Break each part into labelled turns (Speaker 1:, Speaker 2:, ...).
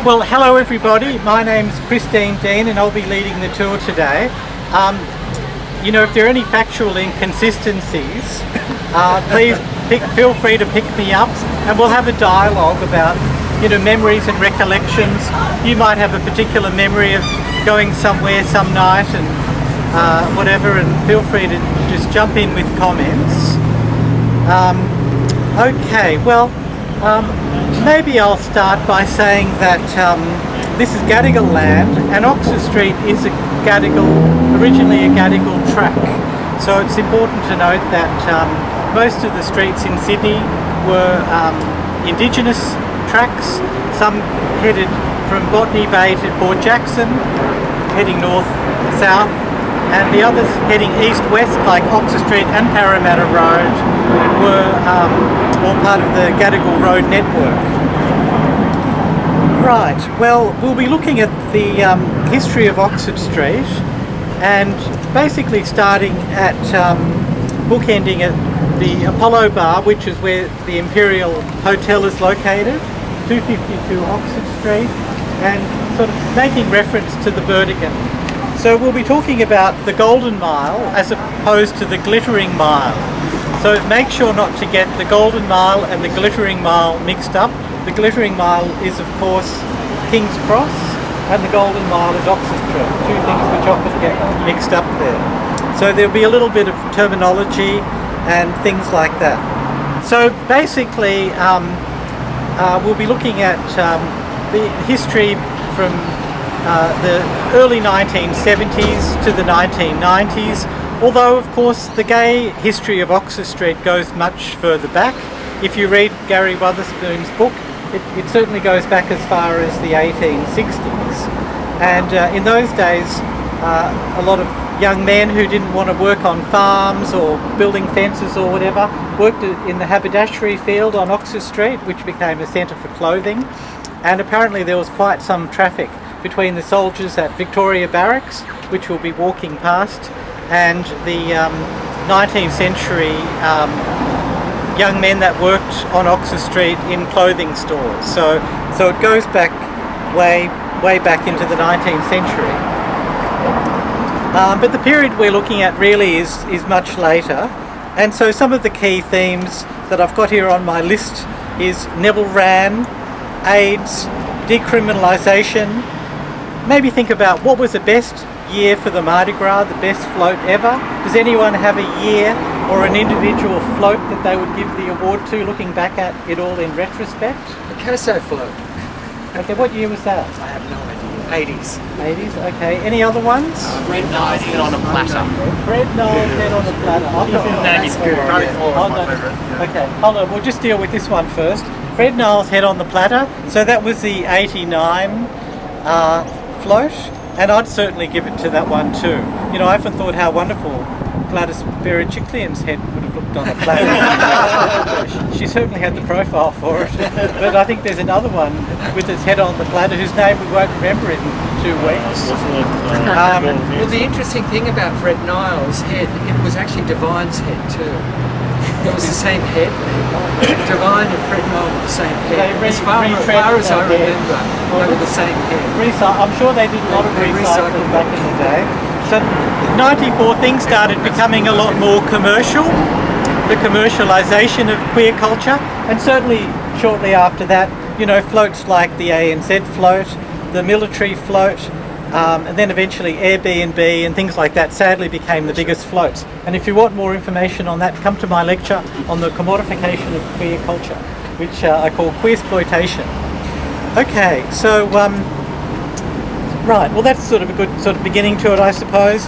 Speaker 1: Well, hello everybody. My name's Christine Dean and I'll be leading the tour today. If there are any factual inconsistencies, please feel free to pick me up and we'll have a dialogue about, memories and recollections. You might have a particular memory of going somewhere some night and whatever, and feel free to just jump in with comments. Maybe I'll start by saying that this is Gadigal land and Oxford Street is originally a Gadigal track. So it's important to note that most of the streets in Sydney were Indigenous tracks. Some headed from Botany Bay to Port Jackson, heading north-south, and the others heading east-west like Oxford Street and Parramatta Road were all part of the Gadigal Road network. Right, well, we'll be looking at the history of Oxford Street and basically starting at bookending at the Apollo Bar, which is where the Imperial Hotel is located, 252 Oxford Street, and sort of making reference to the Burdekin. So we'll be talking about the Golden Mile as opposed to the Glittering Mile. So make sure not to get the Golden Mile and the Glittering Mile mixed up. The Glittering Mile is of course King's Cross and the Golden Mile is Oxford Street, two things which often get mixed up there. So there'll be a little bit of terminology and things like that. So basically we'll be looking at the history from the early 1970s to the 1990s, although of course the gay history of Oxford Street goes much further back. If you read Gary Wotherspoon's book, it certainly goes back as far as the 1860s. And in those days, a lot of young men who didn't want to work on farms or building fences or whatever worked in the haberdashery field on Oxford Street, which became a centre for clothing. And apparently there was quite some traffic between the soldiers at Victoria Barracks, which we'll be walking past, and the 19th century young men that worked on Oxford Street in clothing stores. So it goes back way back into the 19th century. But the period we're looking at really is much later. And so some of the key themes that I've got here on my list is Neville Wran, AIDS, decriminalisation. Maybe think about what was the best year for the Mardi Gras, the best float ever. Does anyone have a year or an individual float that they would give the award to, looking back at it all in retrospect?
Speaker 2: The Casso float.
Speaker 1: Okay, what year was that?
Speaker 2: I have no idea. 80s.
Speaker 1: 80s, okay. Any other ones?
Speaker 3: Fred Nile's head on a platter.
Speaker 1: Fred Nile's head on a platter.
Speaker 3: That's good.
Speaker 1: Okay, hold on, we'll just deal with this one first. Fred Nile's head on the platter. So that was the 89 float, and I'd certainly give it to that one too. I often thought how wonderful Gladys Berejiklian's head would have looked on a platter. She certainly had the profile for it. But I think there's another one with its head on the platter whose name we won't remember in 2 weeks.
Speaker 2: Well, the interesting thing about Fred Nile's head, it was actually Divine's head too. It was the same head. Divine and Fred Nile were the same head. As far as I remember, they were the same head.
Speaker 1: I'm sure they did a lot of recycling back in the day. So 94 things started becoming a lot more commercial, the commercialisation of queer culture, and certainly shortly after that, floats like the ANZ float, the military float, and then eventually Airbnb and things like that sadly became the biggest floats. And if you want more information on that, come to my lecture on the commodification of queer culture, which I call Queersploitation. Okay, so right, well that's sort of a good sort of beginning to it, I suppose.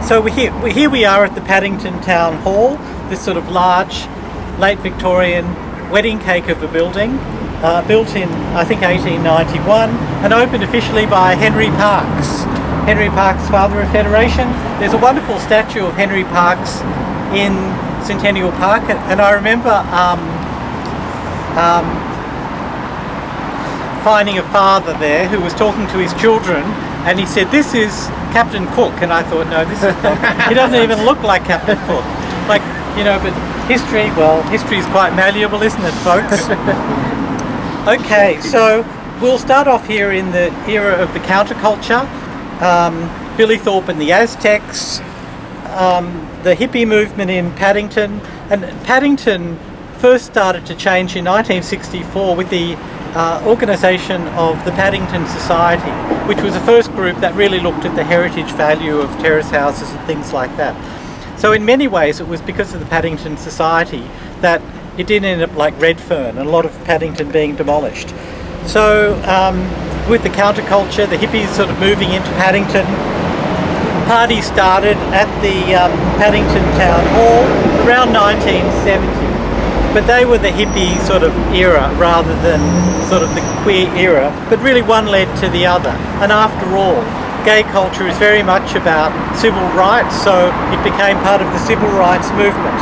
Speaker 1: So here we are at the Paddington Town Hall, this sort of large, late Victorian wedding cake of a building, built in, I think, 1891, and opened officially by Henry Parkes. Henry Parkes, father of Federation. There's a wonderful statue of Henry Parkes in Centennial Park, and I remember finding a father there who was talking to his children, and he said, "This is Captain Cook," and I thought, no, this is not. He doesn't even look like Captain Cook. But history is quite malleable, isn't it, folks? Okay, so we'll start off here in the era of the counterculture, Billy Thorpe and the Aztecs, the hippie movement in Paddington. And Paddington first started to change in 1964 with the organisation of the Paddington Society, which was the first group that really looked at the heritage value of terrace houses and things like that. So in many ways it was because of the Paddington Society that it didn't end up like Redfern and a lot of Paddington being demolished. So with the counterculture, the hippies sort of moving into Paddington, parties started at the Paddington Town Hall around 1970. But they were the hippie sort of era rather than sort of the queer era, but really one led to the other. And after all, gay culture is very much about civil rights, so it became part of the civil rights movement.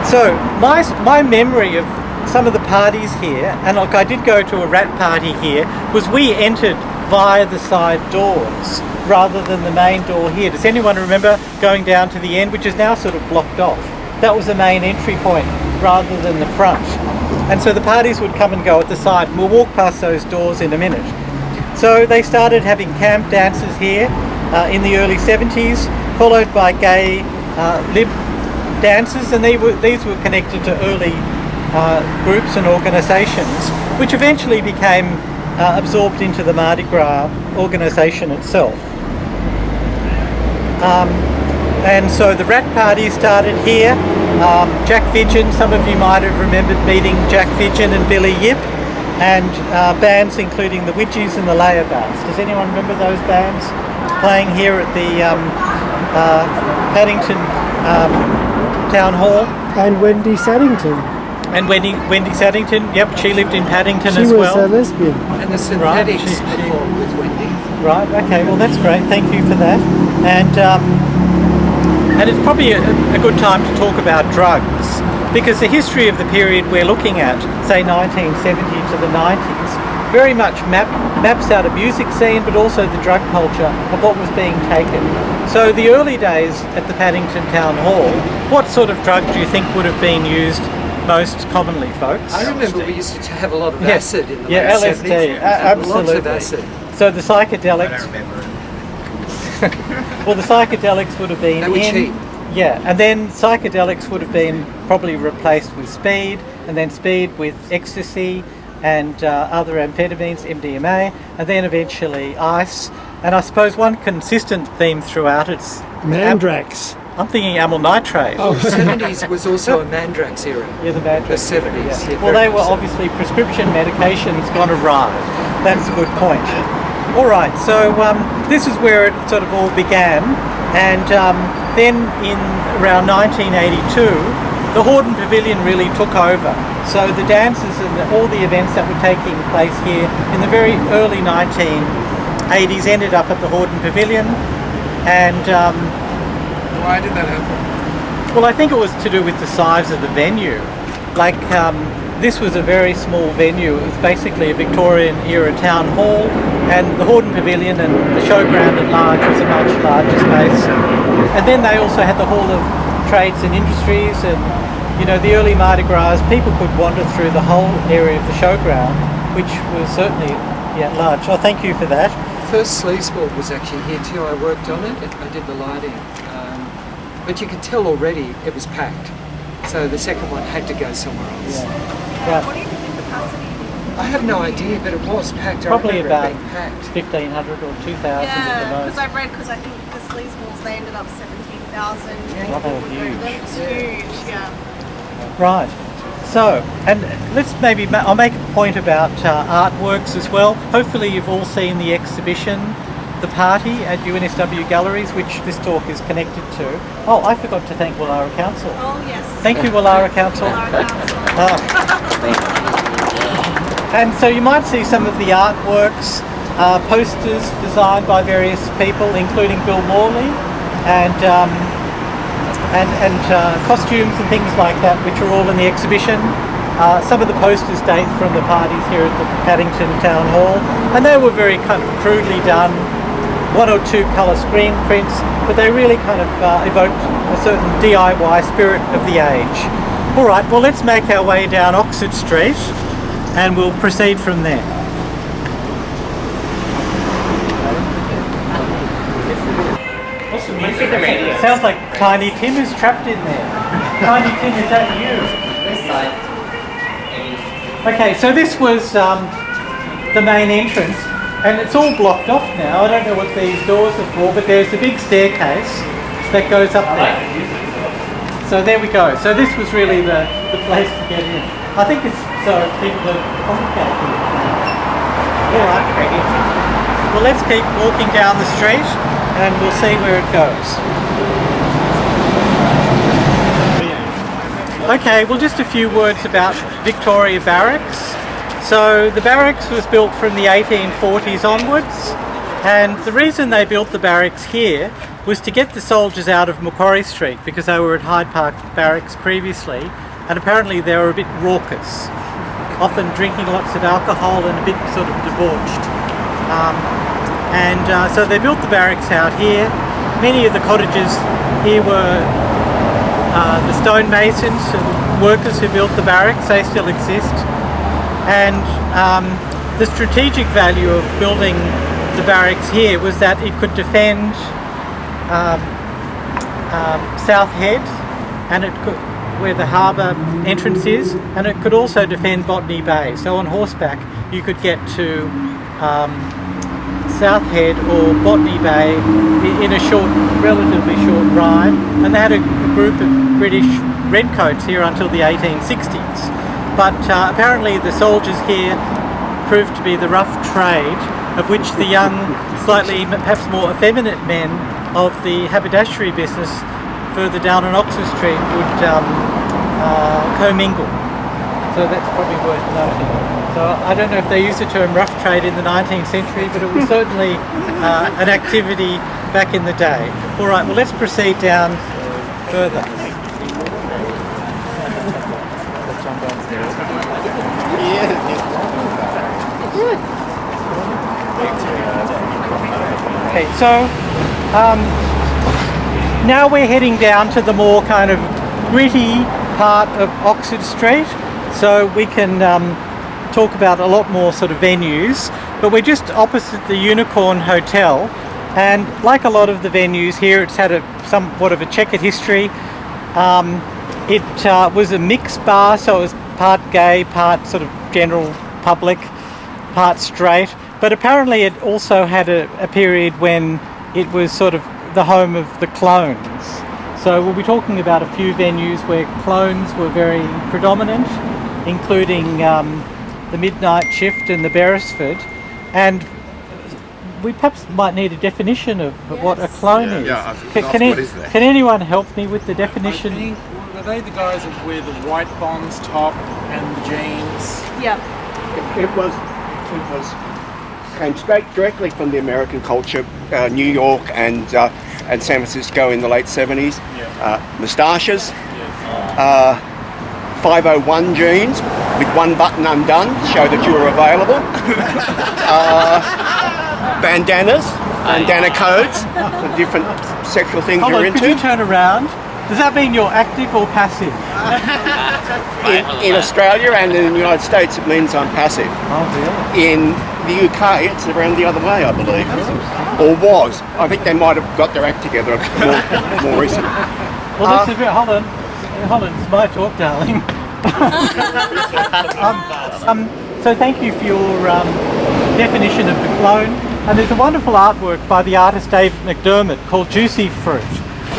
Speaker 1: So my memory of some of the parties here, and look, I did go to a rat party here, was we entered via the side doors rather than the main door here. Does anyone remember going down to the end, which is now sort of blocked off? That was the main entry point rather than the front. And so the parties would come and go at the side, and we'll walk past those doors in a minute. So they started having camp dances here in the early 70s, followed by gay lib dances, and these were connected to early groups and organisations, which eventually became absorbed into the Mardi Gras organisation itself. And so the rat party started here. Jack Vidgen, some of you might have remembered meeting Jack Vidgen and Billy Yip, and bands including the Widgies and the Layabouts. Does anyone remember those bands playing here at the Paddington Town Hall?
Speaker 4: And Wendy Saddington.
Speaker 1: And Wendy Saddington, yep, she lived in Paddington
Speaker 4: She
Speaker 1: as
Speaker 4: was
Speaker 1: well.
Speaker 4: a lesbian.
Speaker 2: And the Synthetics
Speaker 1: She-
Speaker 2: performed with Wendy.
Speaker 1: Right, okay, well that's great, thank you for that. And it's probably a good time to talk about drugs, because the history of the period we're looking at, say 1970 to the 90s, very much maps out a music scene, but also the drug culture of what was being taken. So the early days at the Paddington Town Hall, what sort of drug do you think would have been used most commonly, folks?
Speaker 2: I remember we used to have a lot of
Speaker 1: Yes.
Speaker 2: acid in the
Speaker 1: Yeah,
Speaker 2: late
Speaker 1: LSD,
Speaker 2: 70s.
Speaker 1: absolutely.
Speaker 2: Lots of acid.
Speaker 1: So the psychedelics, well, the psychedelics would have been
Speaker 2: They were cheap.
Speaker 1: Yeah, and then psychedelics would have been probably replaced with speed, and then speed with ecstasy and other amphetamines, MDMA, and then eventually ice. And I suppose one consistent theme throughout it's
Speaker 4: Mandrax.
Speaker 1: I'm thinking amyl nitrate.
Speaker 2: Oh, the 70s was also a Mandrax era.
Speaker 1: Yeah, the Mandrax.
Speaker 2: The 70s,
Speaker 1: Yeah.
Speaker 2: yeah,
Speaker 1: Well,
Speaker 2: very
Speaker 1: they were
Speaker 2: much so.
Speaker 1: obviously prescription medications gone awry. That's a good point. All right, so this is where it sort of all began, and then in around 1982, the Hordern Pavilion really took over. So the dances and all the events that were taking place here in the very early 1980s ended up at the Hordern Pavilion, and
Speaker 5: Why did that happen?
Speaker 1: well, I think it was to do with the size of the venue. Like, this was a very small venue. It was basically a Victorian era town hall, and the Hordern Pavilion and the showground at large was a much larger space. And then they also had the Hall of Trades and Industries, and you know, the early Mardi Gras, people could wander through the whole area of the showground, which was certainly large. Oh, thank you for that.
Speaker 2: First sleazeball was actually here too. I worked on it. I did the lighting. But you could tell already it was packed. So the second one had to go somewhere else.
Speaker 1: Yeah.
Speaker 6: What do you think the capacity?
Speaker 2: I have no idea, but it was packed.
Speaker 1: Probably
Speaker 2: I remember
Speaker 1: about
Speaker 2: it being packed.
Speaker 1: 1,500 or 2,000 at
Speaker 6: Yeah,
Speaker 1: the
Speaker 6: because
Speaker 1: most.
Speaker 6: I've read, because I think the sleazeballs, they ended up 17,000
Speaker 1: Oh,
Speaker 6: people would go to
Speaker 1: huge.
Speaker 6: them. It's huge, yeah.
Speaker 1: Right. So, and let's maybe, I'll make a point about artworks as well. Hopefully you've all seen the exhibition, The Party at UNSW Galleries, which this talk is connected to. Oh, I forgot to thank Wallara Council.
Speaker 6: Oh, yes.
Speaker 1: Thank you, Wallara Council.
Speaker 6: Our council.
Speaker 1: And so you might see some of the artworks, posters designed by various people, including Bill Morley, and costumes and things like that, which are all in the exhibition. Some of the posters date from the parties here at the Paddington Town Hall, and they were very kind of crudely done, one or two colour screen prints, but they really kind of evoked a certain DIY spirit of the age. All right, well, let's make our way down Oxford Street, and we'll proceed from there. sounds like Tiny Tim is trapped in there. Tiny Tim, is that you? Okay, so this was the main entrance, and it's all blocked off now. I don't know what these doors are for, but there's a big staircase that goes up there. So there we go. So this was really the place to get in. I think it's so people don't congregate here. All right. Well, let's keep walking down the street and we'll see where it goes. Okay, well, just a few words about Victoria Barracks. So the barracks was built from the 1840s onwards, and the reason they built the barracks here was to get the soldiers out of Macquarie Street because they were at Hyde Park Barracks previously, and apparently they were a bit raucous, often drinking lots of alcohol and a bit sort of debauched. So they built the barracks out here. Many of the cottages here were the stonemasons, workers who built the barracks. They still exist. And the strategic value of building the barracks here was that it could defend South Head, and it could, where the harbour entrance is, and it could also defend Botany Bay. So on horseback you could get to South Head or Botany Bay in a relatively short ride, and they had a group of British redcoats here until the 1860s. But apparently the soldiers here proved to be the rough trade, of which the young, slightly perhaps more effeminate men of the haberdashery business further down on Oxford Street would commingle. So that's probably worth noting. So I don't know if they used the term rough trade in the 19th century, but it was certainly an activity back in the day. All right, well, let's proceed down further. Okay, so now we're heading down to the more kind of gritty part of Oxford Street, so we can talk about a lot more sort of venues, but we're just opposite the Unicorn Hotel, and like a lot of the venues here, it's had somewhat of a checkered history. It was a mixed bar, so it was part gay, part sort of general public, part straight, but apparently it also had a period when it was sort of the home of the clones. So we'll be talking about a few venues where clones were very predominant, including the Midnight Shift and the Beresford, and we perhaps might need a definition of what a clone is.
Speaker 7: Yeah,
Speaker 1: Can anyone help me with the definition?
Speaker 5: I think, were they the guys that wear the white Bonds top and the jeans?
Speaker 6: Yep.
Speaker 7: It was came directly from the American culture, New York and San Francisco in the late 70s. Moustaches, 501 jeans with one button undone to show that you were available. Bandanas, bandana codes for different sexual things
Speaker 1: Hold
Speaker 7: you're
Speaker 1: on,
Speaker 7: into.
Speaker 1: could you turn around? Does that mean you're active or passive?
Speaker 7: In Australia and in the United States, it means I'm passive.
Speaker 1: Oh, really?
Speaker 7: In the UK, it's around the other way, I believe, or was. I think they might have got their act together more recently.
Speaker 1: Well, this is hold on, it's my talk, darling. So thank you for your definition of the clone. And there's a wonderful artwork by the artist David McDermott called Juicy Fruit,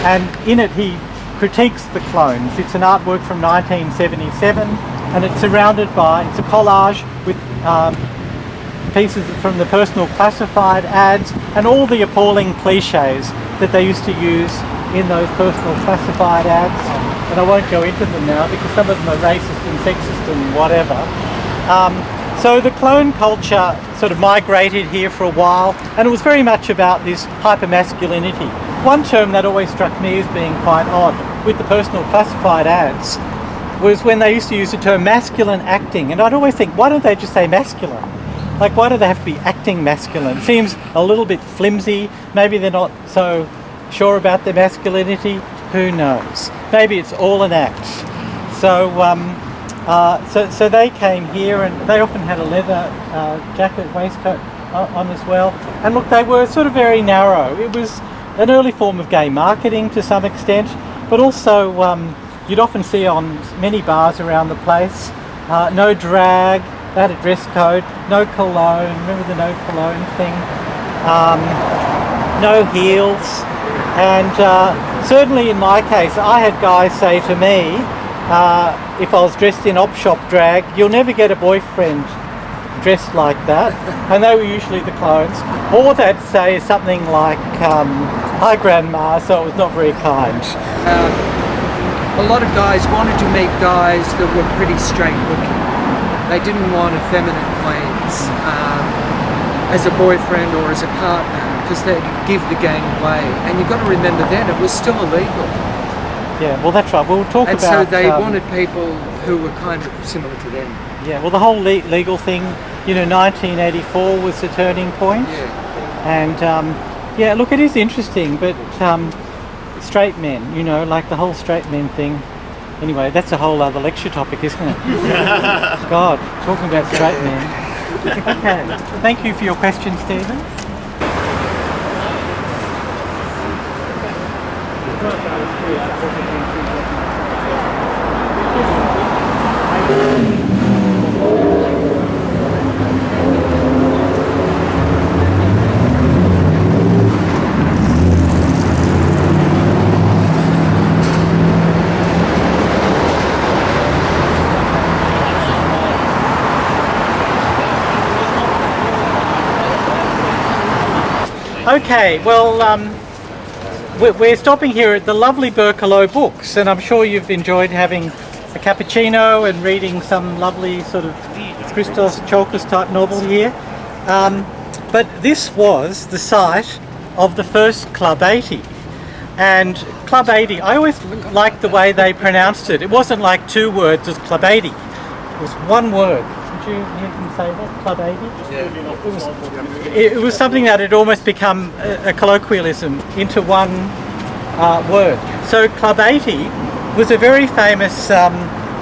Speaker 1: and in it he critiques the clones. It's an artwork from 1977, and it's surrounded by, it's a collage with pieces from the personal classified ads and all the appalling cliches that they used to use in those personal classified ads. And I won't go into them now because some of them are racist and sexist and whatever. So the clone culture sort of migrated here for a while, and it was very much about this hypermasculinity. One term that always struck me as being quite odd with the personal classified ads was when they used to use the term masculine acting, and I'd always think, why don't they just say masculine? Like, why do they have to be acting masculine? It seems a little bit flimsy. Maybe they're not so sure about their masculinity. Who knows? Maybe it's all an act. So they came here, and they often had a leather jacket, waistcoat on as well. And look, they were sort of very narrow. It was an early form of gay marketing to some extent, but also you'd often see on many bars around the place, no drag, they had a dress code, no cologne, remember the no cologne thing? No heels, and certainly in my case I had guys say to me, if I was dressed in op shop drag, you'll never get a boyfriend dressed like that, and they were usually the clones, or they'd say something like, hi grandma, so it was not very kind.
Speaker 2: A lot of guys wanted to meet guys that were pretty straight looking. They didn't want effeminate queens as a boyfriend or as a partner, because they'd give the game away. And you've got to remember then, it was still illegal.
Speaker 1: Yeah, well that's right, we'll talk
Speaker 2: And
Speaker 1: about...
Speaker 2: so they wanted people who were kind of similar to them.
Speaker 1: Yeah, well the whole legal thing, 1984 was the turning point.
Speaker 2: Yeah.
Speaker 1: And yeah, look, it is interesting, but straight men, like the whole straight men thing. Anyway, that's a whole other lecture topic, isn't it? God, talking about straight men. Okay, thank you for your question, Stephen. Okay, well, we're stopping here at the lovely Berkelot Books, and I'm sure you've enjoyed having a cappuccino and reading some lovely sort of Christos Tsiolkas type novel here. But this was the site of the first Club 80. And Club 80, I always liked the way they pronounced it. It wasn't like two words as Club 80. It was one word. Did you hear them say that? Club 80? It was something that had almost become a colloquialism into one word. So Club 80 was a very famous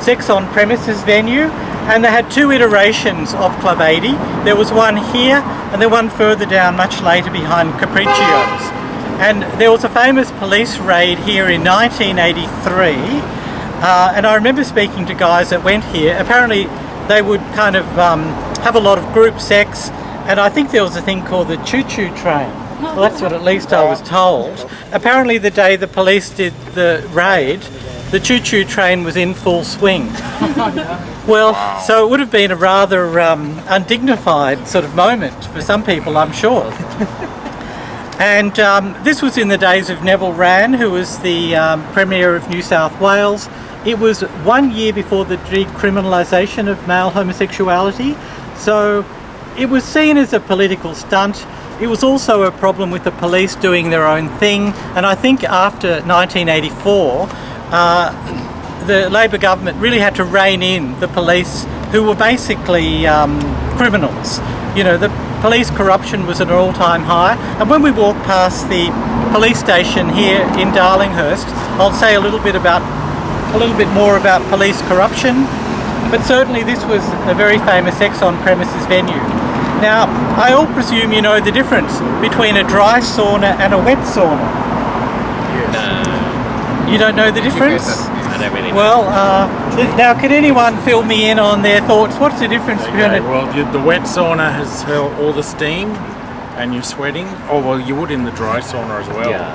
Speaker 1: sex on premises venue, and they had two iterations of Club 80. There was one here and then one further down much later behind Capriccio's. And there was a famous police raid here in 1983, and I remember speaking to guys that went here. Apparently they would kind of have a lot of group sex, and I think there was a thing called the choo-choo train. Well, that's what at least I was told. Apparently the day the police did the raid, the choo-choo train was in full swing. Well, so it would have been a rather undignified sort of moment for some people, I'm sure. And this was in the days of Neville Wran, who was the Premier of New South Wales. It was 1 year before the decriminalisation of male homosexuality, so it was seen as a political stunt. It was also a problem with the police doing their own thing, and I think after 1984 the Labor government really had to rein in the police, who were basically criminals. The police corruption was at an all-time high, and when we walk past the police station here in Darlinghurst, I'll say a little bit more about police corruption, but certainly this was a very famous sex on premises venue. Now, I all presume you know the difference between a dry sauna and a wet sauna. Yes. You don't know the difference?
Speaker 3: I don't really know.
Speaker 1: Well, now can anyone fill me in on their thoughts? What's the difference between
Speaker 5: The wet sauna has all the steam and you're sweating. Oh, well, you would in the dry sauna as well.
Speaker 3: Yeah.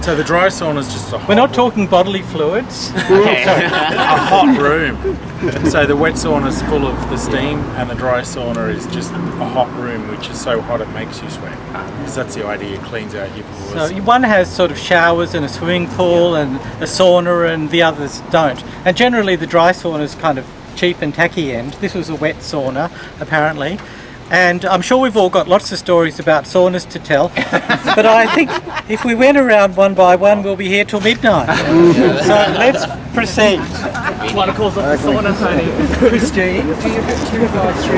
Speaker 5: So the dry sauna is just a hot
Speaker 1: We're not talking bodily fluids.
Speaker 5: a hot room. So the wet sauna is full of the steam, and the dry sauna is just a hot room, which is so hot it makes you sweat. Because that's the idea, it cleans out your pores.
Speaker 1: So one has sort of showers and a swimming pool and a sauna, and the others don't. And generally the dry sauna is kind of cheap and tacky end. This was a wet sauna, apparently. And I'm sure we've all got lots of stories about saunas to tell, but I think if we went around one by one, we'll be here till midnight. So let's proceed.
Speaker 3: One calls up the sauna, Tony.
Speaker 2: Christine, do you have 253?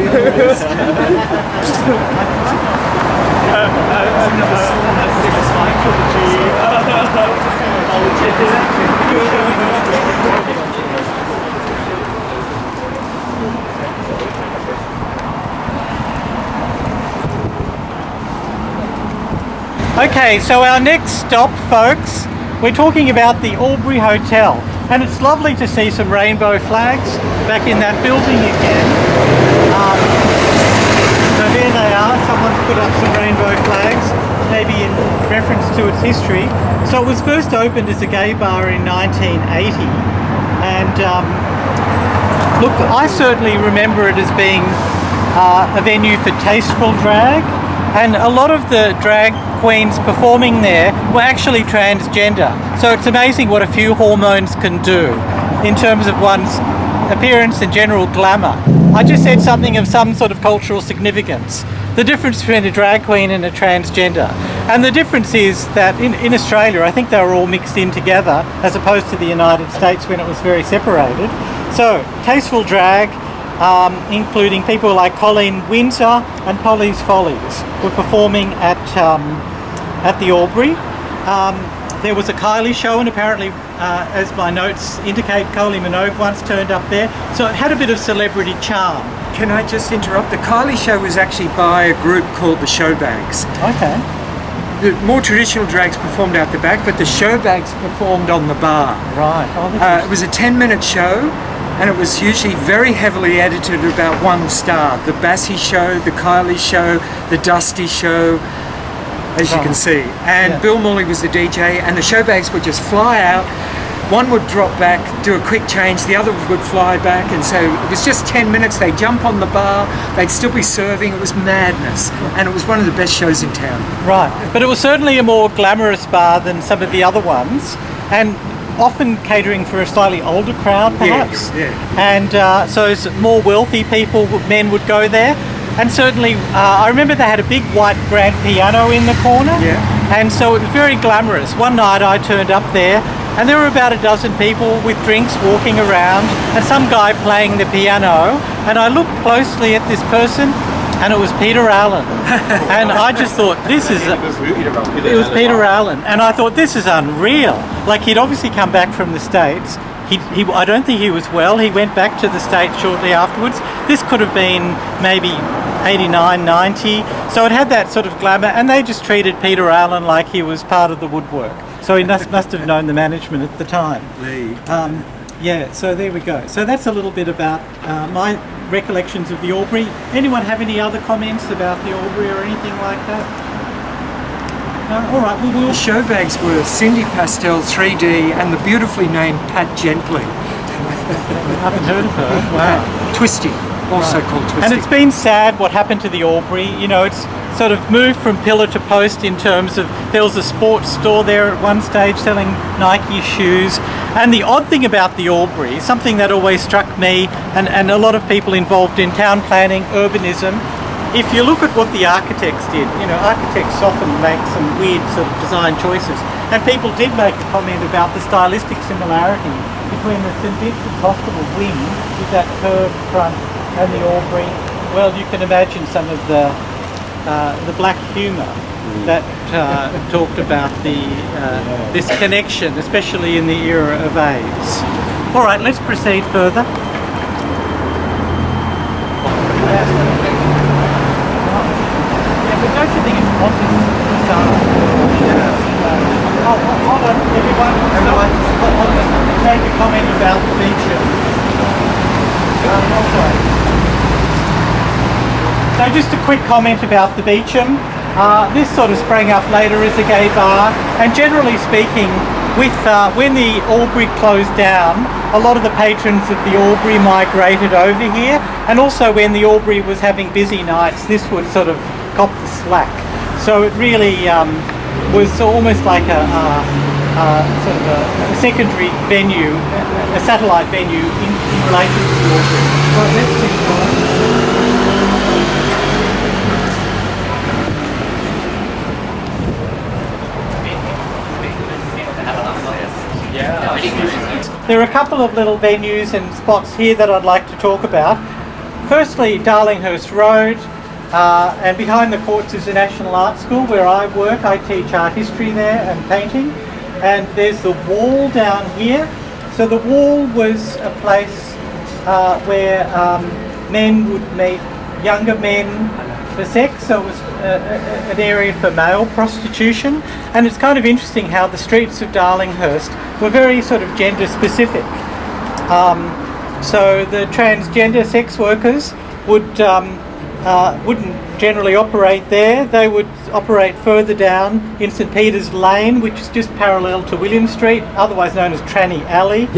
Speaker 1: Okay, so our next stop, folks, we're talking about the Albury Hotel, and it's lovely to see some rainbow flags back in that building again. So there they are, someone's put up some rainbow flags, maybe in reference to its history. So it was first opened as a gay bar in 1980, and look, I certainly remember it as being a venue for tasteful drag, and a lot of the drag queens performing there were actually transgender. So it's amazing what a few hormones can do in terms of one's appearance and general glamour. I just said something of some sort of cultural significance. The difference between a drag queen and a transgender. And the difference is that in Australia, I think they were all mixed in together as opposed to the United States when it was very separated. So, tasteful drag, including people like Colleen Windsor and Polly's Follies, were performing at the Albury. There was a Kylie show, and apparently, as my notes indicate, Kylie Minogue once turned up there. So it had a bit of celebrity charm.
Speaker 2: Can I just interrupt? The Kylie show was actually by a group called the Showbags.
Speaker 1: Okay.
Speaker 2: The more traditional drags performed out the back, but the Showbags performed on the bar.
Speaker 1: Right. Oh,
Speaker 2: It was a 10-minute show, and it was usually very heavily edited at about one star. The Bassie show, the Kylie show, the Dusty show, as you can see. And Bill Morley was the DJ, and the Showbags would just fly out. One would drop back, do a quick change, the other would fly back, and so it was just 10 minutes. They'd jump on the bar, they'd still be serving. It was madness, and it was one of the best shows in town.
Speaker 1: Right, but it was certainly a more glamorous bar than some of the other ones, and often catering for a slightly older crowd, perhaps.
Speaker 2: Yeah.
Speaker 1: And so more wealthy people, men would go there. And certainly, I remember they had a big white grand piano in the corner.
Speaker 2: Yeah.
Speaker 1: And so it was very glamorous. One night I turned up there, and there were about a dozen people with drinks walking around, and some guy playing the piano. And I looked closely at this person, and it was Peter Allen. And I just thought, it was Peter Allen. And I thought, this is unreal. Like, he'd obviously come back from the States. I don't think he was well. He went back to the States shortly afterwards. This could have been maybe 89, 90. So it had that sort of glamour, and they just treated Peter Allen like he was part of the woodwork. So he must have known the management at the time. Yeah, so there we go. So that's a little bit about my recollections of the Albury. Anyone have any other comments about the Albury or anything like that? No? All right, well,
Speaker 2: The Showbags were Cindy Pastel 3D and the beautifully named Pat Gently.
Speaker 1: I haven't heard of her. Wow.
Speaker 2: Twisty, also called Twisty.
Speaker 1: And it's been sad what happened to the Albury. You know, it's sort of moved from pillar to post in terms of there was a sports store there at one stage selling Nike shoes. And the odd thing about the Albury, something that always struck me and a lot of people involved in town planning, urbanism, if you look at what the architects did, you know, architects often make some weird sort of design choices. And people did make a comment about the stylistic similarity between the St Vincent's Hospital wing with that curved front and the Albury. Well, you can imagine some of the black humour that talked about this connection, especially in the era of AIDS. All right, let's proceed further. But don't you think it's obvious hold on, everyone. I'll just make a comment about the Beecham. So just a quick comment about the Beecham. This sort of sprang up later as a gay bar, and generally speaking, with when the Albury closed down, a lot of the patrons of the Albury migrated over here, and also when the Albury was having busy nights, this would sort of cop the slack. So it really was almost like a sort of a secondary venue, a satellite venue in relation to the Albury. Right, let's keep going. There are a couple of little venues and spots here that I'd like to talk about. Firstly, Darlinghurst Road, and behind the courts is the National Art School where I work. I teach art history there and painting. And there's the Wall down here. So the Wall was a place where men would meet, younger men for sex, so it was an area for male prostitution. And it's kind of interesting how the streets of Darlinghurst were very sort of gender specific. So the transgender sex workers wouldn't generally operate there. They would operate further down in St Peter's Lane, which is just parallel to William Street, otherwise known as Tranny Alley.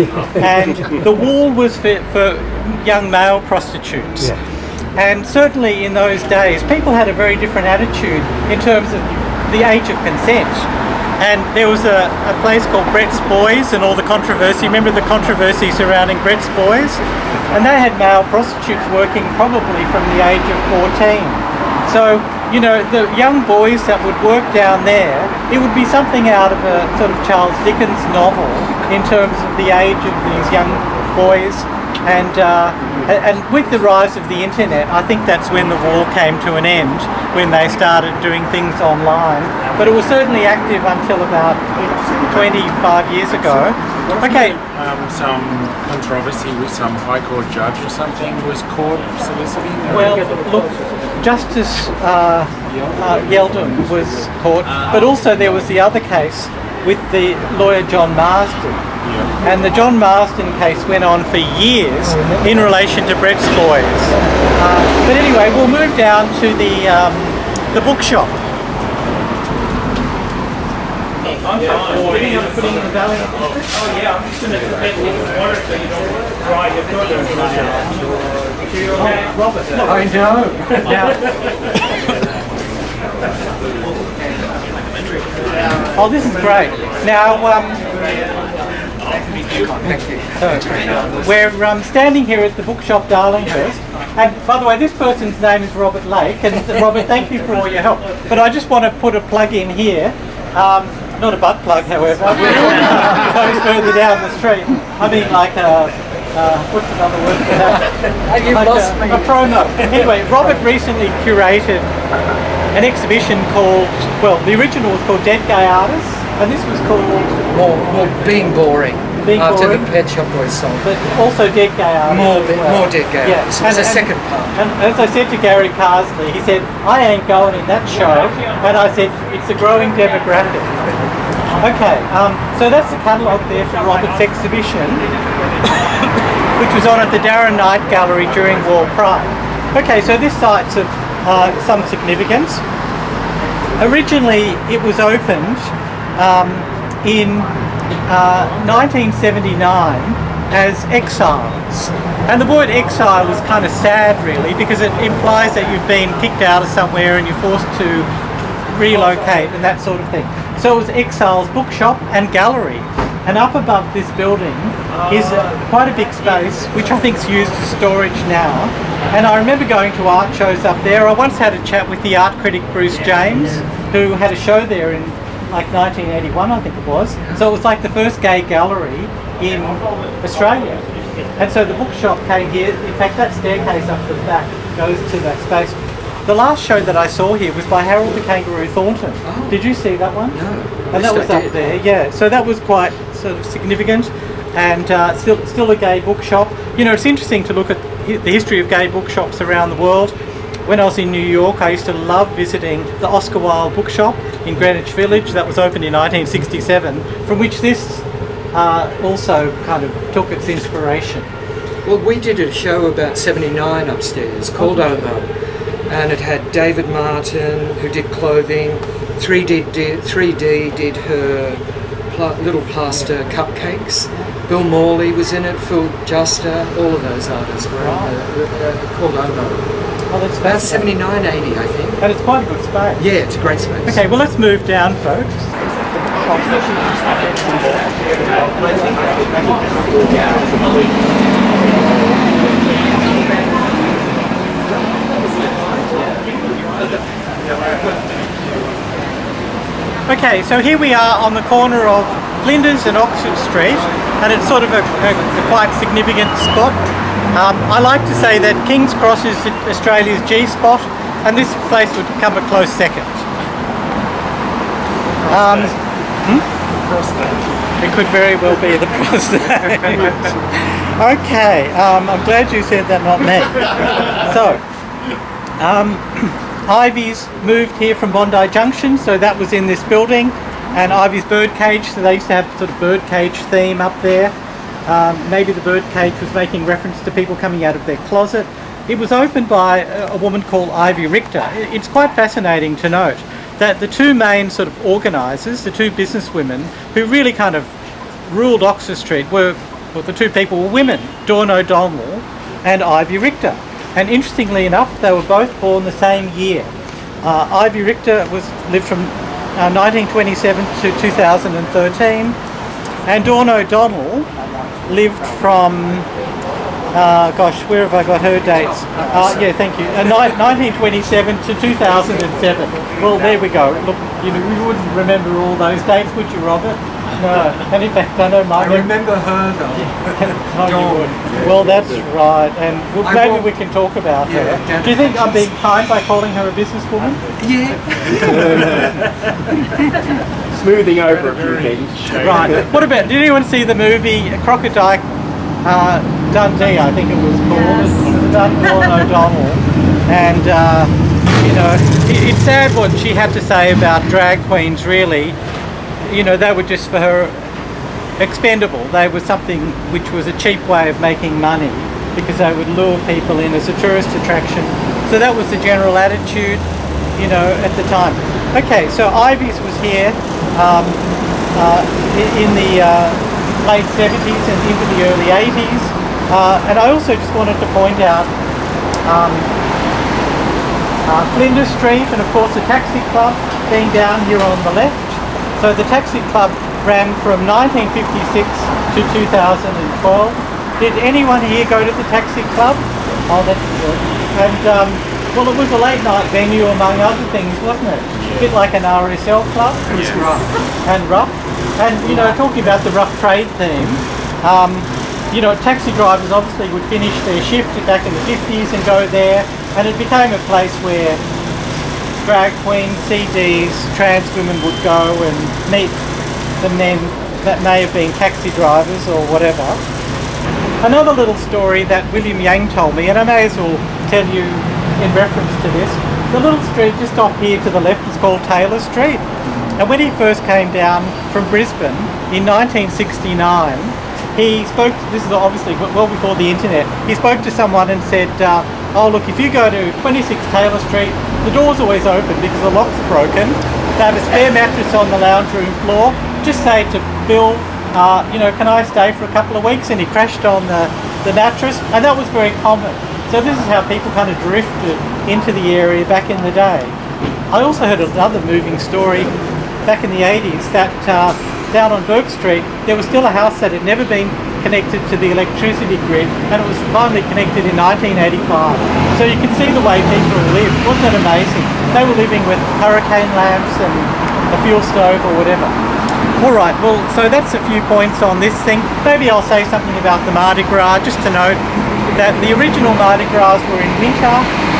Speaker 1: And the wall was for young male prostitutes. And certainly in those days, people had a very different attitude in terms of the age of consent. And there was a place called Brett's Boys and all the controversy. Remember the controversy surrounding Brett's Boys? And they had male prostitutes working probably from the age of 14. So, you know, the young boys that would work down there, it would be something out of a sort of Charles Dickens novel in terms of the age of these young boys. And with the rise of the internet, I think that's when the wall came to an end, when they started doing things online. But it was certainly active until about 25 years ago. Okay.
Speaker 5: Some controversy with some High Court judge or something was caught soliciting?
Speaker 1: Well, look, Justice Yeldon was caught, but also there was the other case with the lawyer John Marsden. And the John Marsden case went on for years in relation to Brett's Boys. But anyway, we'll move down to the bookshop.
Speaker 3: I'm putting in the valley. Oh yeah, I'm just going to get a little water so you don't dry your throat.
Speaker 1: Robert, I know. Now, oh, this is great. Now, we're standing here at the bookshop Darlinghurst, and by the way, this person's name is Robert Lake, and Robert, thank you for all your help. But I just want to put a plug in here, not a butt plug, however. Goes further down the street. I mean, like what's another word for that?
Speaker 2: You've
Speaker 1: like
Speaker 2: lost me.
Speaker 1: a promo. Anyway, Robert recently curated an exhibition called, well, the original was called Dead Gay Artists, and this was called
Speaker 2: More Being Boring.
Speaker 1: Being
Speaker 2: after
Speaker 1: Boring.
Speaker 2: the Pet Shop Boys song.
Speaker 1: but also Dead Gay Artists.
Speaker 2: More Dead Gay
Speaker 1: Yeah.
Speaker 2: Artists. It was a second part.
Speaker 1: And as I said to Gary Carsley, he said, I ain't going in that show. And I said, it's a growing demographic. Okay, so that's the catalogue there for Robert's exhibition, which was on at the Darren Knight Gallery during War Pride. Okay, so this site's of some significance. Originally, it was opened in 1979 as Exiles. And the word exile is kind of sad, really, because it implies that you've been kicked out of somewhere and you're forced to relocate and that sort of thing. So it was Exiles Bookshop and Gallery. And up above this building is quite a big space, which I think is used as storage now. And I remember going to art shows up there. I once had a chat with the art critic Bruce James, who had a show there in like 1981, I think it was. So it was like the first gay gallery in Australia. And so the bookshop came here. In fact, that staircase up the back goes to that space. The last show that I saw here was by Harold the Kangaroo Thornton.
Speaker 2: Oh.
Speaker 1: Did you see that one?
Speaker 2: No.
Speaker 1: And that was up there, yeah. So that was quite sort of significant, and still a gay bookshop. You know, it's interesting to look at the history of gay bookshops around the world. When I was in New York, I used to love visiting the Oscar Wilde bookshop in Greenwich Village. That was opened in 1967, from which this also kind of took its inspiration.
Speaker 2: Well, we did a show about 79 upstairs called Omo, and it had David Martin, who did clothing, 3D did her little plaster cupcakes, Bill Morley was in it, Phil Juster, all of those artists were called Omo.
Speaker 1: Oh, that's
Speaker 2: About
Speaker 1: fascinating.
Speaker 2: 79, 80, I think.
Speaker 1: And it's quite a good space.
Speaker 2: Yeah, it's a great space.
Speaker 1: Okay, well, let's move down, folks. Okay, so here we are on the corner of Flinders and Oxford Street, and it's sort of a quite significant spot. I like to say that King's Cross is Australia's G-spot, and this place would come a close second. It could very well be the prostate. Okay, I'm glad you said that, not me. So, Ivy's moved here from Bondi Junction, so that was in this building, and Ivy's birdcage, so they used to have sort of birdcage theme up there. Maybe the birdcage was making reference to people coming out of their closet. It was opened by a woman called Ivy Richter. It's quite fascinating to note that the two main sort of organisers, the two businesswomen who really kind of ruled Oxford Street well, the two people were women, Dawn O'Donnell and Ivy Richter. And interestingly enough, they were both born the same year. Ivy Richter lived from 1927 to 2013, and Dawn O'Donnell lived from, where have I got her dates? Yeah, thank you. 1927 to 2007. Well, there we go. Look, you wouldn't remember all those dates, would you, Robert? No. And in fact, I know my...
Speaker 2: I remember her though.
Speaker 1: No, you would. Well, that's right. And maybe we can talk about her. Do you think I'm being kind by calling her a businesswoman?
Speaker 2: Yeah.
Speaker 7: Smoothing over a few things.
Speaker 1: Right. What about, did anyone see the movie Crocodile Dundee, I think it was called? It's about Dawn O'Donnell. And, it's sad what she had to say about drag queens, really. They were just for her expendable. They were something which was a cheap way of making money because they would lure people in as a tourist attraction. So that was the general attitude, at the time. Okay, so Ivy's was here in the late 70s and into the early 80s. And I also just wanted to point out Flinders Street and of course the Taxi Club being down here on the left. So the Taxi Club ran from 1956 to 2012. Did anyone here go to the Taxi Club? Oh, that's good. And well, it was a late night venue among other things, wasn't it? A bit like an RSL club.
Speaker 2: It was rough.
Speaker 1: And rough. And talking about the rough trade theme, taxi drivers obviously would finish their shift back in the 50s and go there, and it became a place where drag queens, CDs, trans women would go and meet the men that may have been taxi drivers or whatever. Another little story that William Yang told me, and I may as well tell you in reference to this, the little street just off here to the left is called Taylor Street. And when he first came down from Brisbane in 1969, he spoke, this is obviously well before the internet, he spoke to someone and said, oh look, if you go to 26 Taylor Street, the door's always open because the lock's broken. They have a spare mattress on the lounge room floor. Just say to Bill, can I stay for a couple of weeks? And he crashed on the mattress, and that was very common. So this is how people kind of drifted into the area back in the day. I also heard another moving story back in the 80s that down on Burke Street, there was still a house that had never been connected to the electricity grid, and it was finally connected in 1985. So you can see the way people lived. Wasn't that amazing? They were living with hurricane lamps and a fuel stove or whatever. All right, well, so that's a few points on this thing. Maybe I'll say something about the Mardi Gras, just to note that the original Mardi Gras were in winter.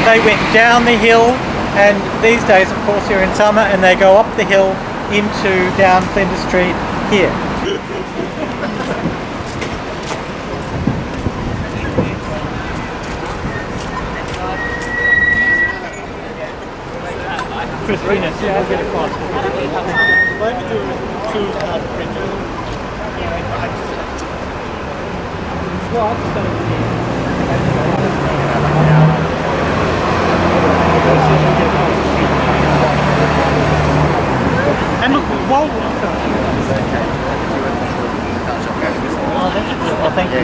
Speaker 1: They went down the hill, and these days, of course, they're in summer, and they go up the hill into down Flinders Street here. Christina, see if we'll get across. Why would you choose not to print it? Well, I'm just going to and look, while we're oh, thank you.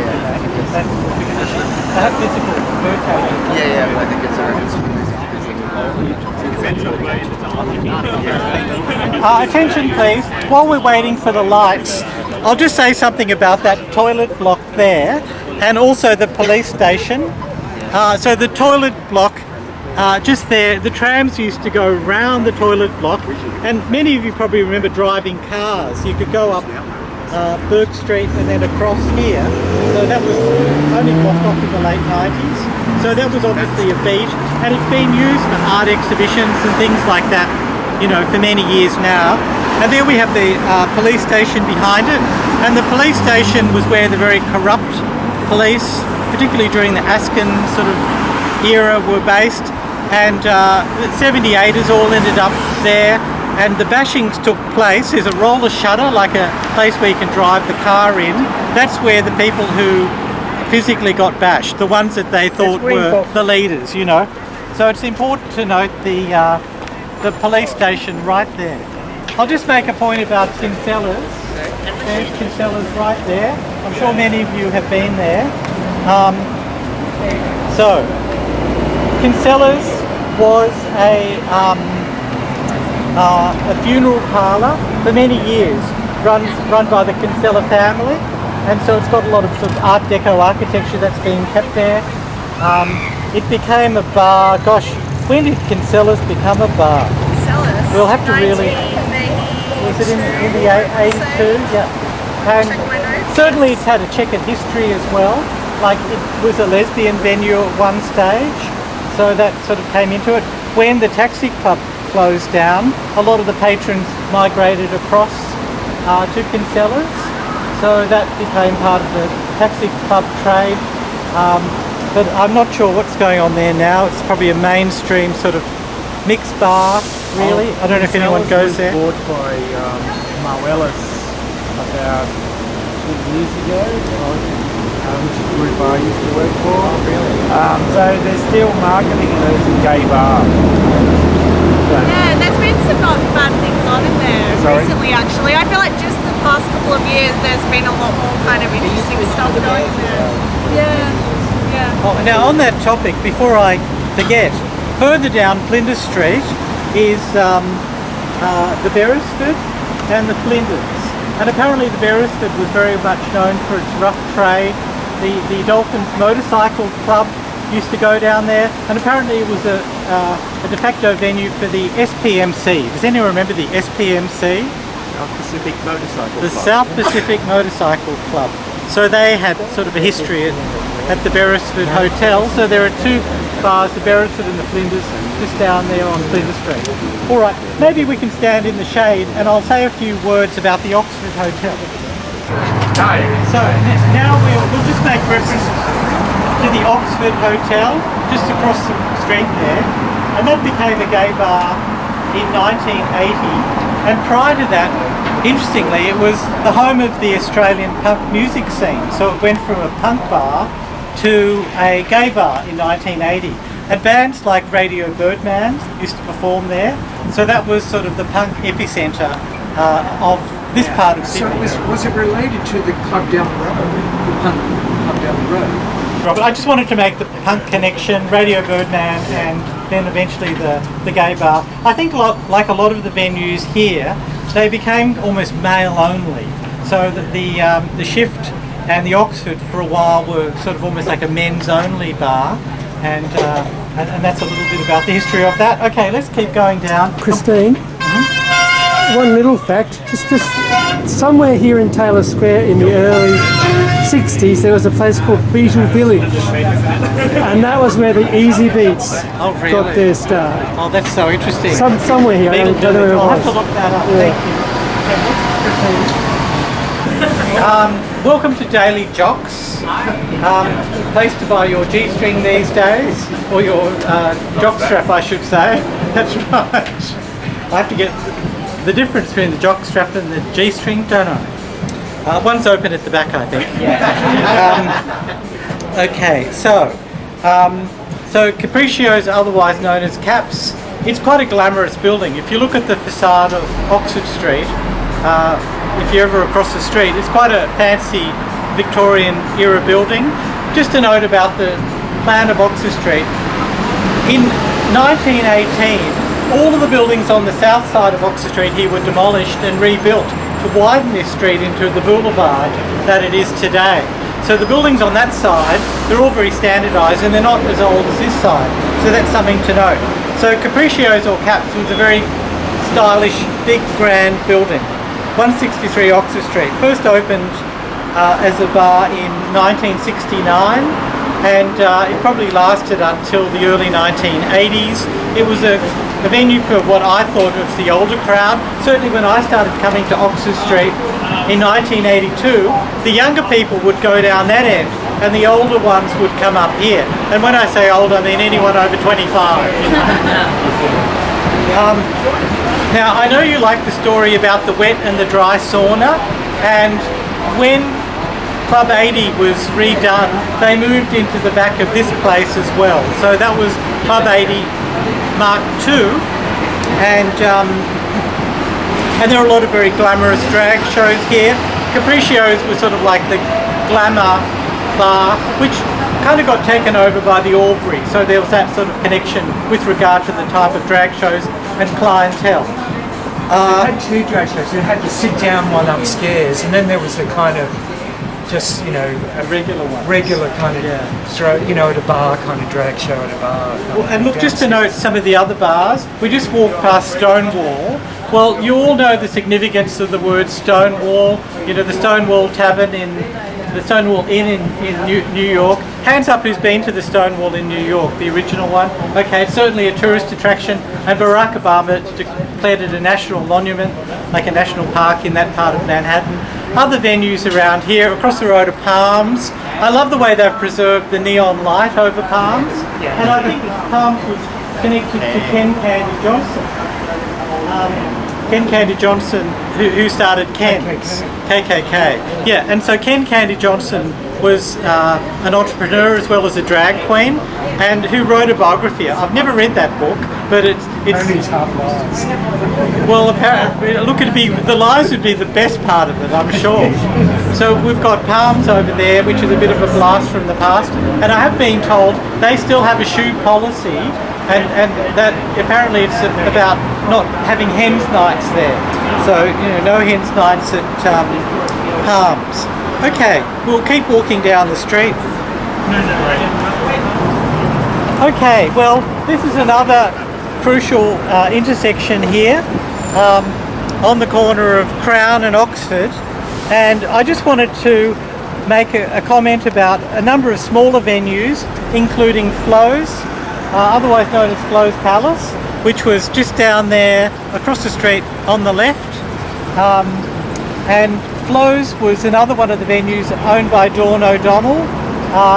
Speaker 1: That physical bird
Speaker 8: Yeah, I think it's
Speaker 1: attention please, while we're waiting for the lights, I'll just say something about that toilet block there and also the police station. So the toilet block just there, the trams used to go round the toilet block, and many of you probably remember driving cars. You could go up Burke Street and then across here. So that was only blocked off in the late 90s. So that was obviously a beat, and it's been used for art exhibitions and things like that, for many years now. And there we have the police station behind it, and the police station was where the very corrupt police, particularly during the Askin sort of era, were based. and the 78ers all ended up there, and the bashings took place. There's a roller shutter, like a place where you can drive the car in. That's where the people who physically got bashed, the ones that they thought were the leaders, you know. So it's important to note the police station right there. I'll just make a point about Kinsellas. There's Kinsellas right there. I'm sure many of you have been there. So, Kinsellas was a funeral parlour for many years, run by the Kinsella family, and so it's got a lot of sort of Art Deco architecture that's been kept there. It became a bar. Gosh, when did Kinsellas become a bar?
Speaker 6: Sellers.
Speaker 1: We'll have to really.
Speaker 6: 1982.
Speaker 1: Was it in the 82? Yeah. And
Speaker 6: Check my notes.
Speaker 1: certainly it's had a checkered history as well. Like it was a lesbian venue at one stage, so that sort of came into it. When the taxi club closed down, a lot of the patrons migrated across to Kinsellas, so that became part of the taxi club trade. But I'm not sure what's going on there now. It's probably a mainstream sort of mixed bar, really. I don't know if anyone goes there.
Speaker 8: Bought by Moelis about 2 years ago, which is a group I used to work for.
Speaker 1: Oh, really?
Speaker 8: So they're still marketing it as a gay bar.
Speaker 6: Yeah, there's been some not bad things on in there
Speaker 8: Sorry?
Speaker 6: recently actually. I feel like just the past couple of years there's been a lot more kind of interesting stuff going there. Yeah.
Speaker 1: Oh, now on that topic, before I forget, further down Flinders Street is the Beresford and the Flinders. And apparently the Beresford was very much known for its rough trade. The Dolphins Motorcycle Club used to go down there, and apparently it was a de facto venue for the SPMC. Does anyone remember the SPMC?
Speaker 7: South Pacific Motorcycle
Speaker 1: The
Speaker 7: Club.
Speaker 1: South Pacific Motorcycle Club. So they had sort of a history at the Beresford Hotel. So there are two bars, the Beresford and the Flinders, just down there on Flinders Street. All right, maybe we can stand in the shade and I'll say a few words about the Oxford Hotel. So now we'll just make reference to the Oxford Hotel, just across the street there. And that became a gay bar in 1980. And prior to that, interestingly, it was the home of the Australian punk music scene. So it went from a punk bar to a gay bar in 1980. And bands like Radio Birdman used to perform there. So that was sort of the punk epicentre of this part of
Speaker 2: So
Speaker 1: Sydney.
Speaker 2: was it related to the club down the road, the punk club down the road?
Speaker 1: Robert, I just wanted to make the punk connection, Radio Birdman, and then eventually the gay bar. I think like a lot of the venues here, they became almost male only. So that the Shift and the Oxford for a while were sort of almost like a men's only bar, and that's a little bit about the history of that. Okay, let's keep going down.
Speaker 4: Christine, one little fact, just somewhere here in Taylor Square in the early 60s there was a place called Beetle Village, and that was where the Easy Beats
Speaker 1: really?
Speaker 4: got their start.
Speaker 1: Oh, that's so interesting.
Speaker 4: Somewhere here, I don't know where it
Speaker 1: I'll have to
Speaker 4: was.
Speaker 1: look that up.
Speaker 4: Yeah.
Speaker 1: Thank you. Welcome to Daily Jocks, place to buy your G-string these days, or your jock strap, I should say. That's right. I have to get the difference between the jock strap and the G-string, don't I? One's open at the back, I think. Okay, so Capriccio's, otherwise known as Caps, it's quite a glamorous building. If you look at the facade of Oxford Street, if you're ever across the street, it's quite a fancy Victorian era building. Just a note about the plan of Oxford Street. In 1918, all of the buildings on the south side of Oxford Street here were demolished and rebuilt to widen this street into the boulevard that it is today. So the buildings on that side, they're all very standardised and they're not as old as this side. So that's something to note. So Capriccio's or Caps was a very stylish, big, grand building. 163 Oxford Street. First opened as a bar in 1969, and it probably lasted until the early 1980s. It was a venue for what I thought was the older crowd. Certainly when I started coming to Oxford Street in 1982, the younger people would go down that end and the older ones would come up here. And when I say old, I mean anyone over 25. Now, I know you like the story about the wet and the dry sauna, and when Club 80 was redone, they moved into the back of this place as well. So that was Club 80 Mark II, and there are a lot of very glamorous drag shows here. Capriccio's was sort of like the glamour bar, which kind of got taken over by the Aubrey, so there was that sort of connection with regard to the type of drag shows and clientele.
Speaker 2: They had two drag shows. You had the sit-down one upstairs, and then there was the kind of just, you know,
Speaker 1: A regular one.
Speaker 2: regular kind of throw, you know, at a bar kind of drag show at a bar.
Speaker 1: Well, and look, just to note some of the other bars, we just walked past Stonewall. Well, you all know the significance of the word Stonewall. You know, the Stonewall Tavern the Stonewall Inn in New York. Hands up who's been to the Stonewall in New York, the original one. Okay, it's certainly a tourist attraction, and Barack Obama declared it a national monument, like a national park in that part of Manhattan. Other venues around here, across the road are Palms. I love the way they've preserved the neon light over Palms, and I think Palms was connected to Ken Candy Johnson. Ken Candy Johnson, who started Ken's, KKK. Yeah, and so Ken Candy Johnson was an entrepreneur as well as a drag queen, and who wrote a biography. I've never read that book, but it's
Speaker 2: Only half lies.
Speaker 1: well, apparently, look, the lies would be the best part of it, I'm sure. So we've got Palms over there, which is a bit of a blast from the past, and I have been told they still have a shoe policy, and that apparently it's about not having hens nights there. So, you know, no hens nights at Palms. Okay, we'll keep walking down the street. Okay, well, this is another crucial intersection here on the corner of Crown and Oxford, and I just wanted to make a comment about a number of smaller venues, including Flo's, otherwise known as Flo's Palace, which was just down there across the street on the left, and Flo's was another one of the venues owned by Dawn O'Donnell.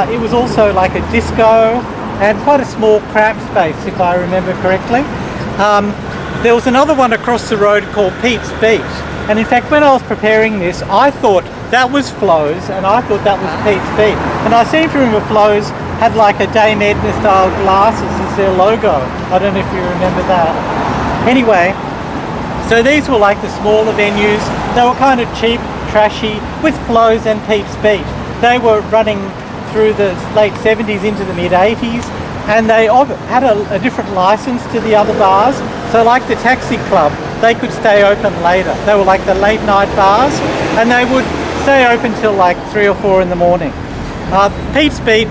Speaker 1: It was also like a disco and quite a small cramped space, if I remember correctly. There was another one across the road called Pete's Beat, and in fact when I was preparing this I thought that was Flo's and I thought that was Pete's Beat, and I seem to remember Flo's had like a Dame Edna style glasses as their logo. I don't know if you remember that. Anyway, so these were like the smaller venues. They were kind of cheap, trashy, with Flo's and Pete's Beat. They were running through the late 70s into the mid 80s, and they had a different license to the other bars. So like the Taxi Club, they could stay open later. They were like the late night bars, and they would stay open till like 3 or 4 in the morning. Pete's Beat,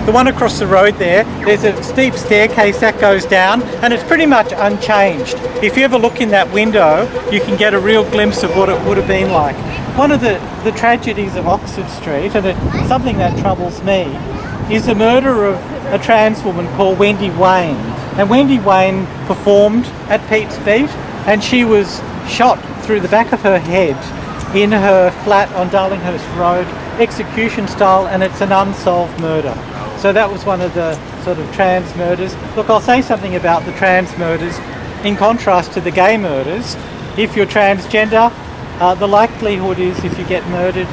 Speaker 1: the one across the road there's a steep staircase that goes down, and it's pretty much unchanged. If you ever look in that window, you can get a real glimpse of what it would have been like. One of the tragedies of Oxford Street, and it's something that troubles me, is the murder of a trans woman called Wendy Wayne. And Wendy Wayne performed at Pete's Beat, and she was shot through the back of her head in her flat on Darlinghurst Road, execution style, and it's an unsolved murder. So that was one of the sort of trans murders. Look, I'll say something about the trans murders in contrast to the gay murders. If you're transgender, the likelihood is if you get murdered,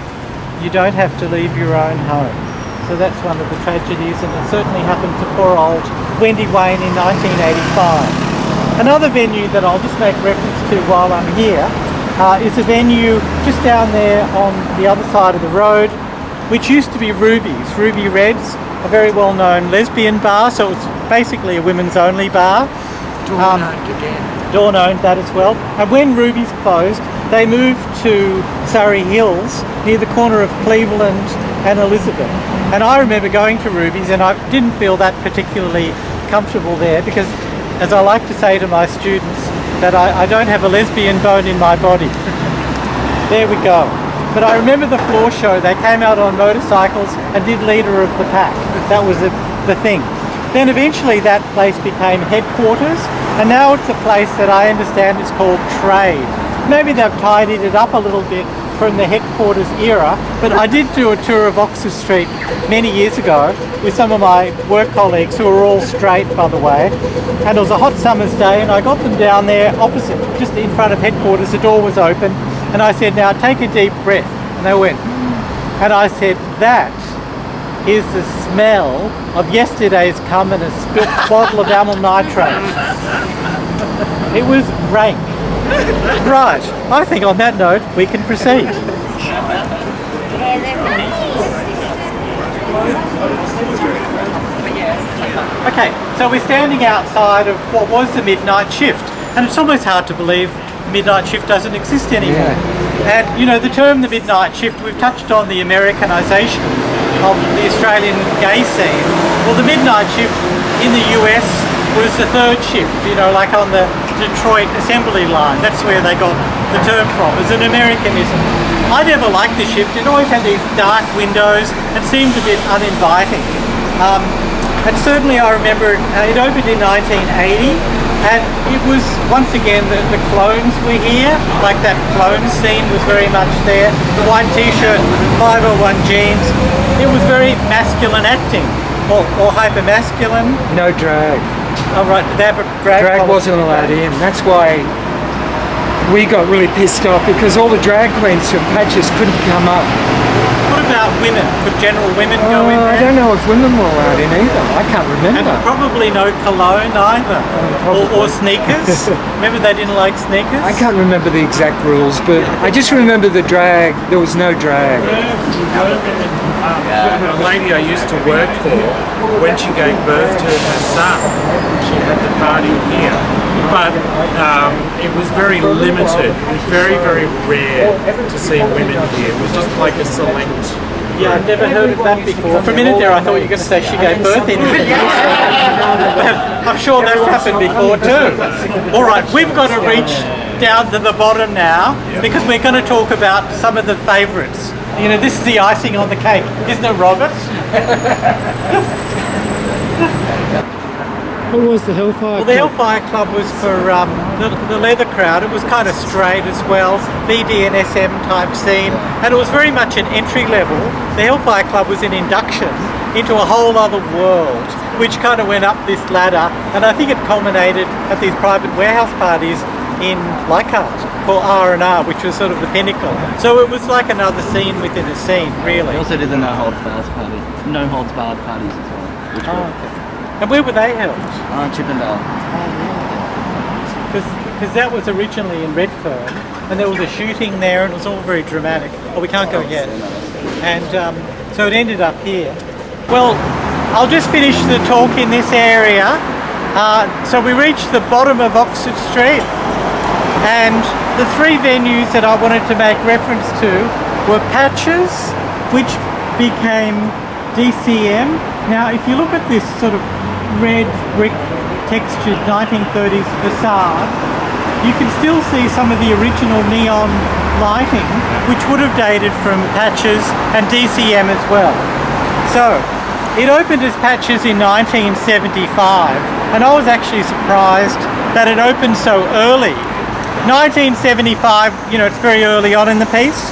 Speaker 1: you don't have to leave your own home. So that's one of the tragedies, and it certainly happened to poor old Wendy Wayne in 1985. Another venue that I'll just make reference to while I'm here is a venue just down there on the other side of the road, which used to be Ruby's, Ruby Red's, a very well-known lesbian bar, so it's basically a women's only bar.
Speaker 2: Dawn owned again.
Speaker 1: Dawn owned that as well. And when Ruby's closed, they moved to Surrey Hills, near the corner of Cleveland and Elizabeth. And I remember going to Ruby's, and I didn't feel that particularly comfortable there, because as I like to say to my students, that I don't have a lesbian bone in my body. There we go. But I remember the floor show. They came out on motorcycles and did Leader of the Pack. That was the thing. Then eventually that place became headquarters, and now it's a place that I understand is called Trade. Maybe they've tidied it up a little bit, from the headquarters era, but I did do a tour of Oxford Street many years ago with some of my work colleagues who are all straight, by the way, and it was a hot summer's day, and I got them down there opposite, just in front of headquarters. The door was open, and I said, now take a deep breath, and they went, and I said, that is the smell of yesterday's cum and a spilt bottle of amyl nitrate. It was rank. Right, I think on that note we can proceed. Okay, so we're standing outside of what was the midnight shift, and it's almost hard to believe the midnight shift doesn't exist anymore. And you know, the term the midnight shift, we've touched on the Americanization of the Australian gay scene. Well, the midnight shift in the US was the third shift, you know, like on the Detroit assembly line. That's where they got the term from. It's an Americanism. I never liked the shift. It always had these dark windows and seemed a bit uninviting. And certainly I remember it opened in 1980, and it was once again the clones were here, like that clone scene was very much there. The white t-shirt, 501 jeans. It was very masculine acting, or hyper-masculine.
Speaker 2: No drag.
Speaker 1: Oh right, they have a
Speaker 2: Drag wasn't allowed in. That's why we got really pissed off, because all the drag queens from Patches couldn't come up.
Speaker 1: What about women? Could general women go in there?
Speaker 2: I don't know if women were allowed in either. I can't remember.
Speaker 1: And probably no cologne either. Or sneakers. Remember they didn't like sneakers?
Speaker 2: I can't remember the exact rules, but I just remember the drag. There was no drag.
Speaker 5: A lady I used to work for, when she gave birth to her son, she had the party here. But it was very limited. It was very, very rare to see women here. It was just like a select.
Speaker 1: Yeah, I've never heard of that before. For a minute there I thought you were going to say she gave birth in it. I'm sure that's happened before too. Alright, we've got to reach down to the bottom now, because we're going to talk about some of the favourites. You know, this is the icing on the cake, isn't it, Robert?
Speaker 4: What was the Hellfire
Speaker 1: Well, the
Speaker 4: Club?
Speaker 1: Hellfire Club was for the leather crowd. It was kind of straight as well, BDSM type scene, and it was very much an entry level. The Hellfire Club was an induction into a whole other world, which kind of went up this ladder, and I think it culminated at these private warehouse parties in Leichhardt for R&R, which was sort of the pinnacle. So it was like another scene within a scene, really.
Speaker 9: We also did the no holds barred parties as well. Which were
Speaker 1: Okay. And where were they held?
Speaker 9: Chippendale.
Speaker 1: Because that was originally in Redfern, and there was a shooting there, and it was all very dramatic. Oh, we can't go yet. And so it ended up here. Well, I'll just finish the talk in this area. So we reached the bottom of Oxford Street, and the three venues that I wanted to make reference to were Patches, which became DCM. Now, if you look at this sort of red brick textured 1930s facade, you can still see some of the original neon lighting, which would have dated from Patches and DCM as well. So, it opened as Patches in 1975, and I was actually surprised that it opened so early. 1975, you know, it's very early on in the piece,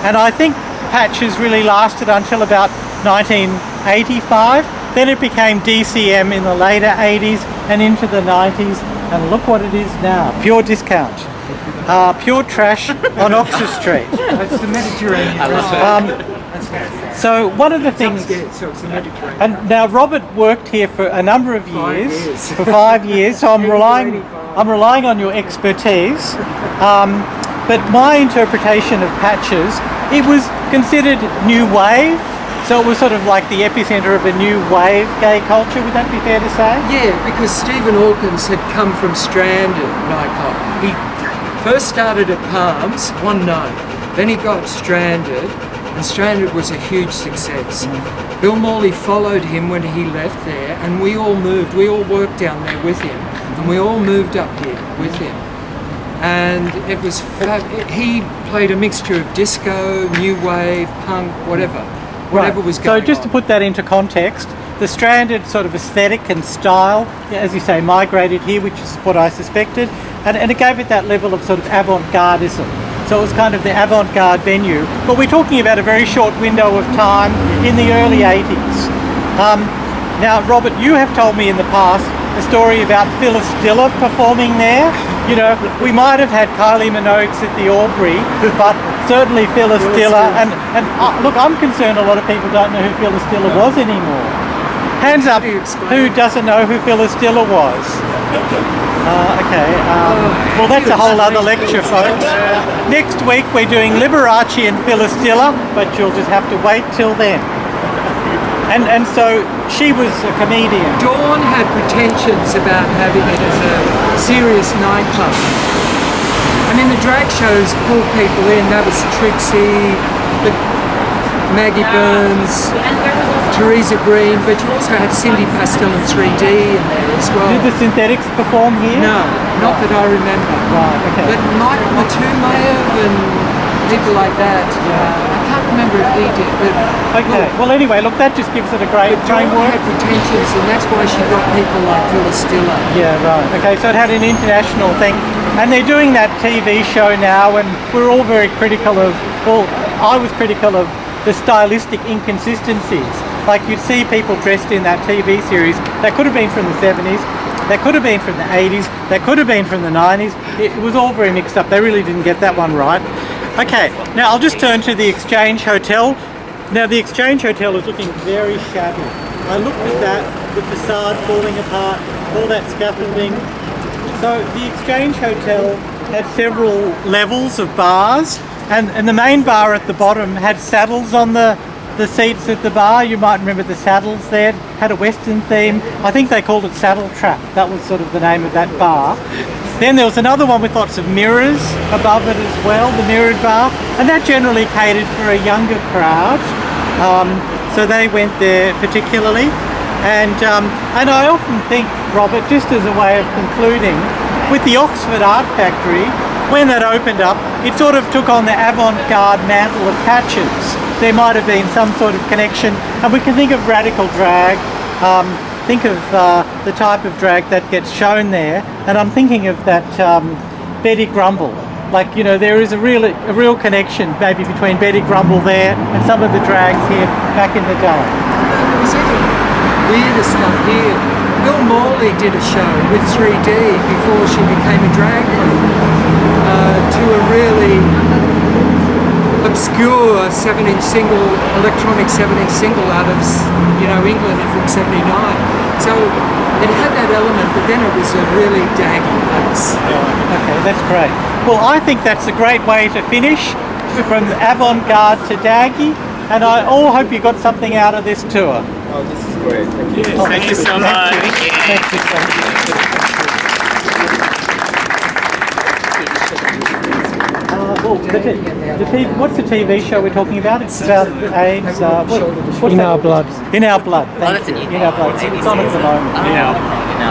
Speaker 1: and I think Patches really lasted until about 1985. Then it became DCM in the later 80s and into the 90s, and look what it is now. Pure discount. Pure trash on Oxford Street.
Speaker 2: That's the Mediterranean.
Speaker 1: So one of the things, and now Robert worked here for a number of years, for 5 years, so I'm relying on your expertise. But my interpretation of Patches, it was considered new wave. So it was sort of like the epicenter of a new wave gay culture, would that be fair to say?
Speaker 2: Yeah, because Stephen Hawkins had come from Stranded Nightclub. He first started at Palms one night, then he got Stranded, and Stranded was a huge success. Bill Morley followed him when he left there, and we all worked down there with him, and we all moved up here with him. And it was, he played a mixture of disco, new wave, punk, whatever was going on.
Speaker 1: So just to put that into context, the Stranded sort of aesthetic and style, as you say, migrated here, which is what I suspected, and it gave it that level of sort of avant-gardism. So it was kind of the avant-garde venue. But we're talking about a very short window of time in the early 80s. Now, Robert, you have told me in the past a story about Phyllis Diller performing there. You know, we might have had Kylie Minogue at the Albury, but certainly Phyllis Diller. And look, I'm concerned a lot of people don't know who Phyllis Diller was anymore. Hands up, who doesn't know who Phyllis Diller was? Okay, well that's a whole other lecture, folks. Next week we're doing Liberace and Phyllis Diller, but you'll just have to wait till then. And so she was a comedian.
Speaker 2: Dawn had pretensions about having it as a serious nightclub. I mean, the drag shows pulled people in. That was Trixie, Maggie Burns, Teresa Green, but you also had Cindy Pastel in 3D in there as well.
Speaker 1: Did the Synthetics perform here?
Speaker 2: No, not that I remember.
Speaker 1: Right, okay.
Speaker 2: But Michael Matou may have, and people like that. I can't remember if he did, but
Speaker 1: Okay, well anyway, look, that just gives it a great
Speaker 2: Dawn
Speaker 1: framework.
Speaker 2: had pretensions, and that's why she got people like Phyllis Diller.
Speaker 1: Yeah, right. Okay, so it had an international thing. And they're doing that TV show now, and we're all very critical of, well, I was critical of the stylistic inconsistencies. Like you'd see people dressed in that TV series that could have been from the 70s, that could have been from the 80s, that could have been from the 90s. It was all very mixed up. They really didn't get that one right. Okay, now I'll just turn to the Exchange Hotel. Now the Exchange Hotel is looking very shabby. I looked at that, the facade falling apart, all that scaffolding. So the Exchange Hotel had several levels of bars, and the main bar at the bottom had saddles on the seats at the bar. You might remember the saddles there. Had a Western theme. I think they called it Saddle Trap. That was sort of the name of that bar. Then there was another one with lots of mirrors above it as well, the mirrored bar, and that generally catered for a younger crowd. So they went there particularly. And I often think, Robert, just as a way of concluding, with the Oxford Art Factory, when that opened up, it sort of took on the avant-garde mantle of Patches. There might have been some sort of connection, and we can think of radical drag, think of the type of drag that gets shown there, and I'm thinking of that Betty Grumble. Like, you know, there is a real connection maybe between Betty Grumble there and some of the drags here back in the day.
Speaker 2: There's even weirder stuff here. Bill Morley did a show with 3D before she became a drag queen to a really obscure 7-inch single, electronic 7-inch single out of, you know, England from 79. So it had that element, but then it was a really daggy place.
Speaker 1: Okay, that's great. Well, I think that's a great way to finish, from avant-garde to daggy, and I all hope you got something out of this tour.
Speaker 7: Oh, this is great. Thank you.
Speaker 1: Oh,
Speaker 3: Thank you so much.
Speaker 1: Thank you. What's the TV show we're talking about? It's about AIDS. What's
Speaker 4: In
Speaker 1: that?
Speaker 4: Our Blood.
Speaker 1: In Our Blood. Thank
Speaker 9: that's a
Speaker 1: you.
Speaker 9: new
Speaker 1: In Our Blood. It's on at the moment.
Speaker 3: Yeah.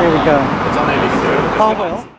Speaker 1: There we go.
Speaker 5: It's on ABC.
Speaker 1: Oh well.